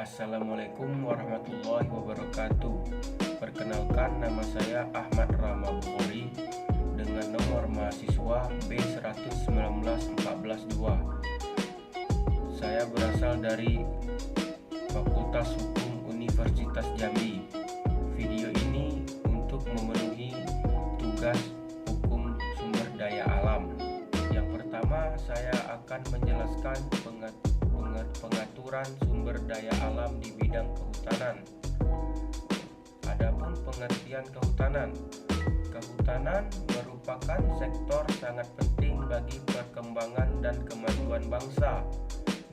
Assalamualaikum warahmatullahi wabarakatuh. Perkenalkan, nama saya Ahmad Rama Bukhari dengan nomor mahasiswa B119142. Saya berasal dari Fakultas Hukum Universitas Jambi. Video ini untuk memenuhi tugas hukum sumber daya alam. Yang pertama, saya akan menjelaskan pengaturan sumber daya alam di bidang kehutanan. Adapun pengertian kehutanan, kehutanan merupakan sektor sangat penting bagi perkembangan dan kemajuan bangsa.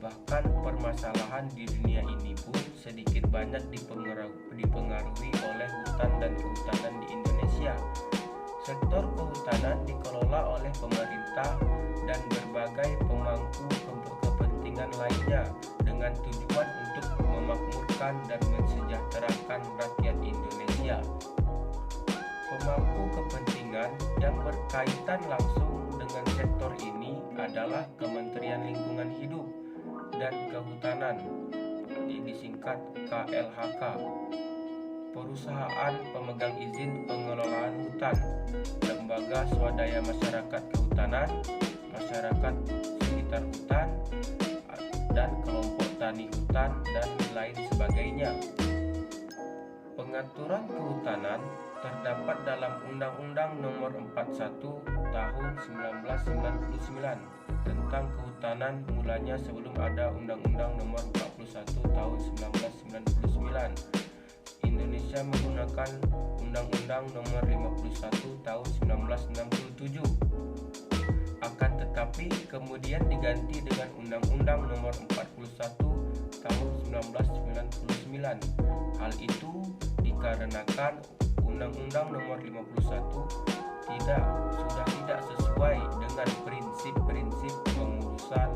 Bahkan permasalahan di dunia ini pun sedikit banyak dipengaruhi oleh hutan dan kehutanan di Indonesia. Sektor kehutanan dikelola oleh pemerintah dan berbagai pemangku kepentingan lainnya dengan tujuan untuk memakmurkan dan mensejahterakan rakyat Indonesia. Pemangku kepentingan yang berkaitan langsung dengan sektor ini adalah Kementerian Lingkungan Hidup dan Kehutanan, disingkat KLHK, perusahaan pemegang izin pengelolaan hutan, lembaga swadaya masyarakat kehutanan, masyarakat sekitar hutan, dan kelompok tani hutan, dan lain sebagainya. Pengaturan kehutanan terdapat dalam Undang-Undang Nomor 41 Tahun 1999 tentang kehutanan, mulanya sebelum ada Undang-Undang Nomor 41 Tahun 1999. Indonesia menggunakan Undang-Undang Nomor 51 Tahun 1967. Akan tetapi kemudian diganti dengan Undang-Undang Nomor 41 Tahun 1999. Hal itu dikarenakan Undang-Undang Nomor 51 sudah tidak sesuai dengan prinsip-prinsip pengurusan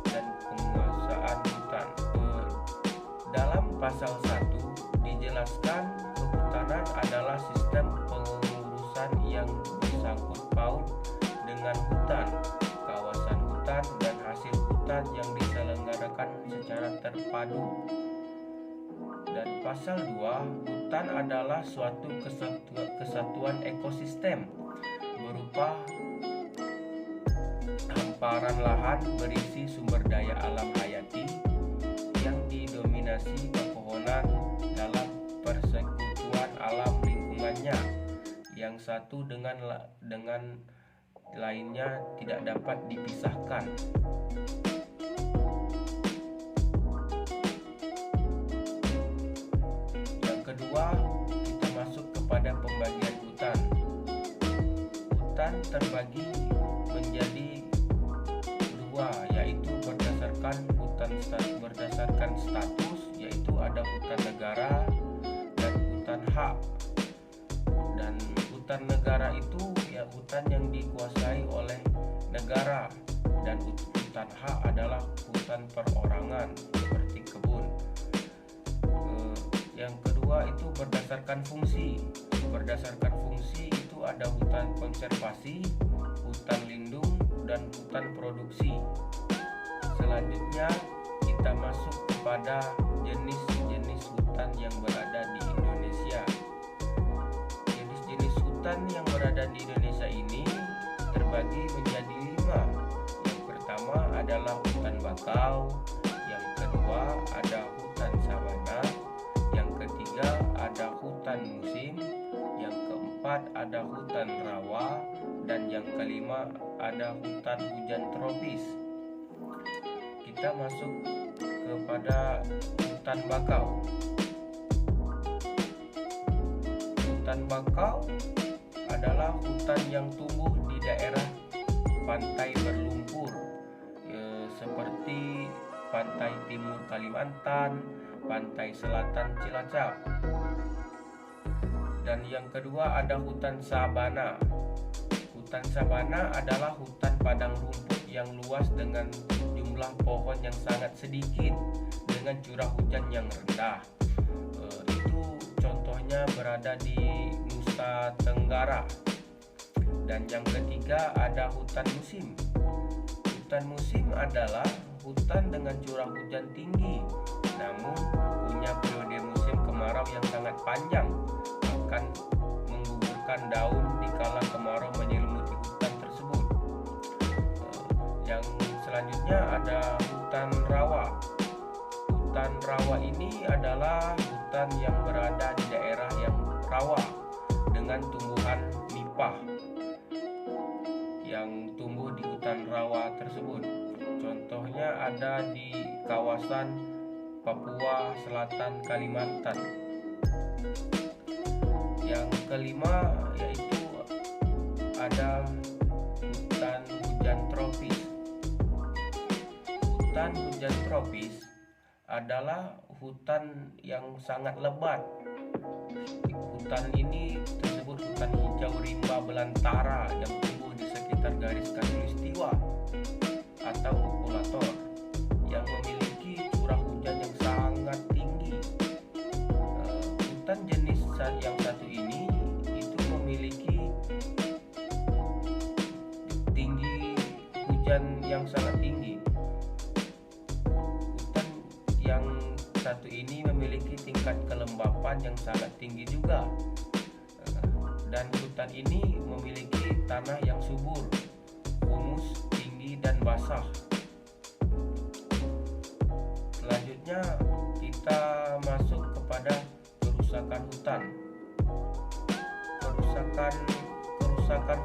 dan penguasaan hutan. Dalam pasal 1 dijelaskan kehutanan adalah sistem pengurusan yang bersangkut paut dengan hutan, kawasan hutan, dan hasil hutan yang diselenggarakan secara terpadu. Dan pasal 2, hutan adalah suatu kesatuan ekosistem berupa hamparan lahan berisi sumber daya alam hayati yang didominasi pepohonan dalam persekutuan alam lingkungannya, yang satu dengan lainnya tidak dapat dipisahkan. Yang kedua, kita masuk kepada pembagian hutan. Hutan terbagi menjadi dua, yaitu berdasarkan status, yaitu ada hutan negara dan hutan hak. Dan hutan negara itu ya hutan yang dikuasai oleh negara, dan hutan hak adalah hutan perorangan seperti kebun. Yang kedua itu berdasarkan fungsi. Berdasarkan fungsi itu ada hutan konservasi, hutan lindung, dan hutan produksi. Selanjutnya kita masuk kepada jenis-jenis hutan yang berada di Indonesia. Jenis-jenis hutan yang berada di Indonesia ini terbagi menjadi 5. Yang pertama adalah hutan bakau, yang kedua ada hutan sabana, yang ketiga ada hutan musim, yang keempat ada hutan rawa, dan yang kelima ada hutan hujan tropis. Kita masuk kepada hutan bakau. Hutan bakau adalah hutan yang tumbuh di daerah pantai berlumpur, seperti pantai timur Kalimantan, pantai selatan Cilacap. Dan yang kedua ada hutan sabana. Hutan sabana adalah hutan padang rumput yang luas dengan jumlah pohon yang sangat sedikit dengan curah hujan yang rendah. Itu contohnya berada di Nusa Tenggara. Dan yang ketiga ada hutan musim. Hutan musim adalah hutan dengan curah hujan tinggi, namun panjang akan menggugurkan daun dikala kemarau menyelimuti hutan tersebut. Yang selanjutnya ada hutan rawa. Hutan rawa ini adalah hutan yang berada di daerah yang rawa dengan tumbuhan nipah yang tumbuh di hutan rawa tersebut. Contohnya ada di kawasan Papua Selatan, Kalimantan. Yang kelima yaitu ada hutan hujan tropis. Hutan hujan tropis adalah hutan yang sangat lebat. Hutan ini tersebut hutan hijau rimba belantara yang tumbuh di sekitar garis khatulistiwa atau ekwator, yang memiliki curah hujan yang sangat tinggi. Hutan jenis yang satu ini itu memiliki tinggi hujan yang sangat tinggi. Hutan yang satu ini memiliki tingkat kelembapan yang sangat tinggi juga. Dan hutan ini memiliki tanah yang subur, humus tinggi dan basah. Selanjutnya kita masuk kepada kerusakan hutan. Kerusakan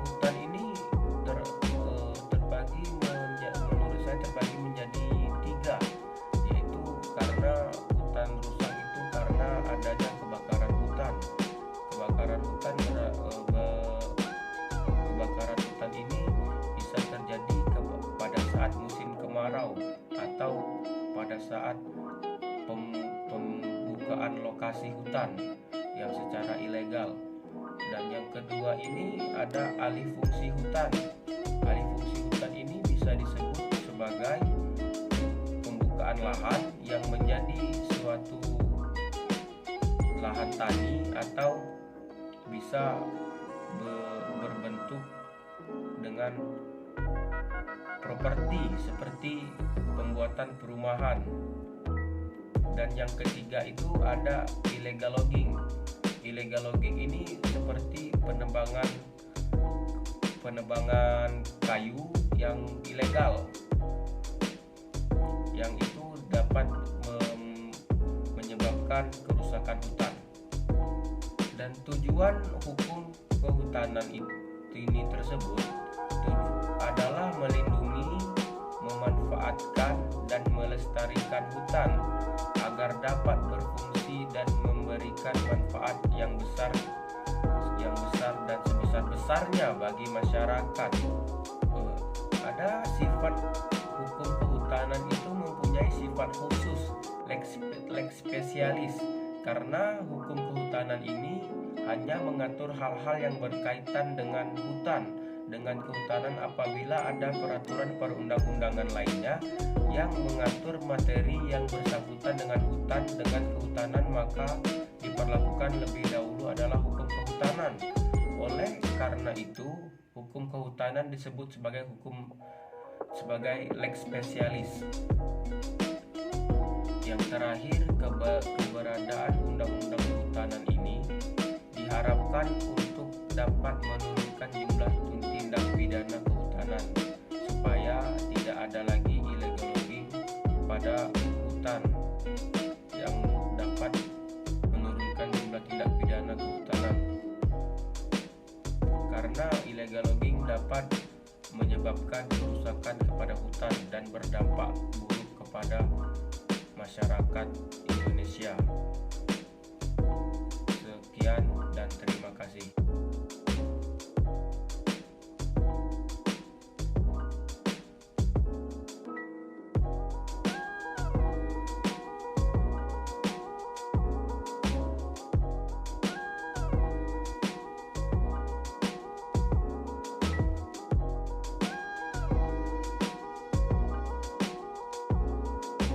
hutan ini terbagi menurut saya terbagi menjadi 3, yaitu karena hutan rusak itu karena adanya kebakaran hutan. Kebakaran hutan ini bisa terjadi pada saat musim kemarau atau pada saat pembukaan lokasi hutan yang secara ilegal. Dan yang kedua ini ada alih fungsi hutan. Alih fungsi hutan ini bisa disebut sebagai pembukaan lahan yang menjadi suatu lahan tani atau bisa berbentuk dengan properti seperti pembuatan perumahan. Dan yang ketiga itu ada illegal logging. Illegal logging ini seperti penebangan kayu yang ilegal, yang itu dapat menyebabkan kerusakan hutan. Dan tujuan hukum kehutanan ini tersebut adalah melindungi, memanfaatkan, dan melestarikan hutan agar dapat berfungsi dan memberikan manfaat yang besar dan sebesar-besarnya bagi masyarakat. Ada sifat hukum kehutanan itu mempunyai sifat khusus, lex spesialis, karena hukum kehutanan ini hanya mengatur hal-hal yang berkaitan dengan kehutanan apabila ada peraturan perundang-undangan lainnya yang mengatur materi yang bersangkutan dengan kehutanan, maka diperlakukan lebih dahulu adalah hukum kehutanan. Oleh karena itu, hukum kehutanan disebut sebagai lex spesialis. Yang terakhir, keberadaan undang-undang kehutanan ini diharapkan untuk dapat menurunkan jumlah tindak pidana kehutanan supaya tidak ada lagi illegal logging pada hutan, yang dapat menurunkan jumlah tindak pidana kehutanan. Karena illegal logging dapat menyebabkan kerusakan kepada hutan dan berdampak buruk kepada masyarakat Indonesia. Sekian dan terima kasih.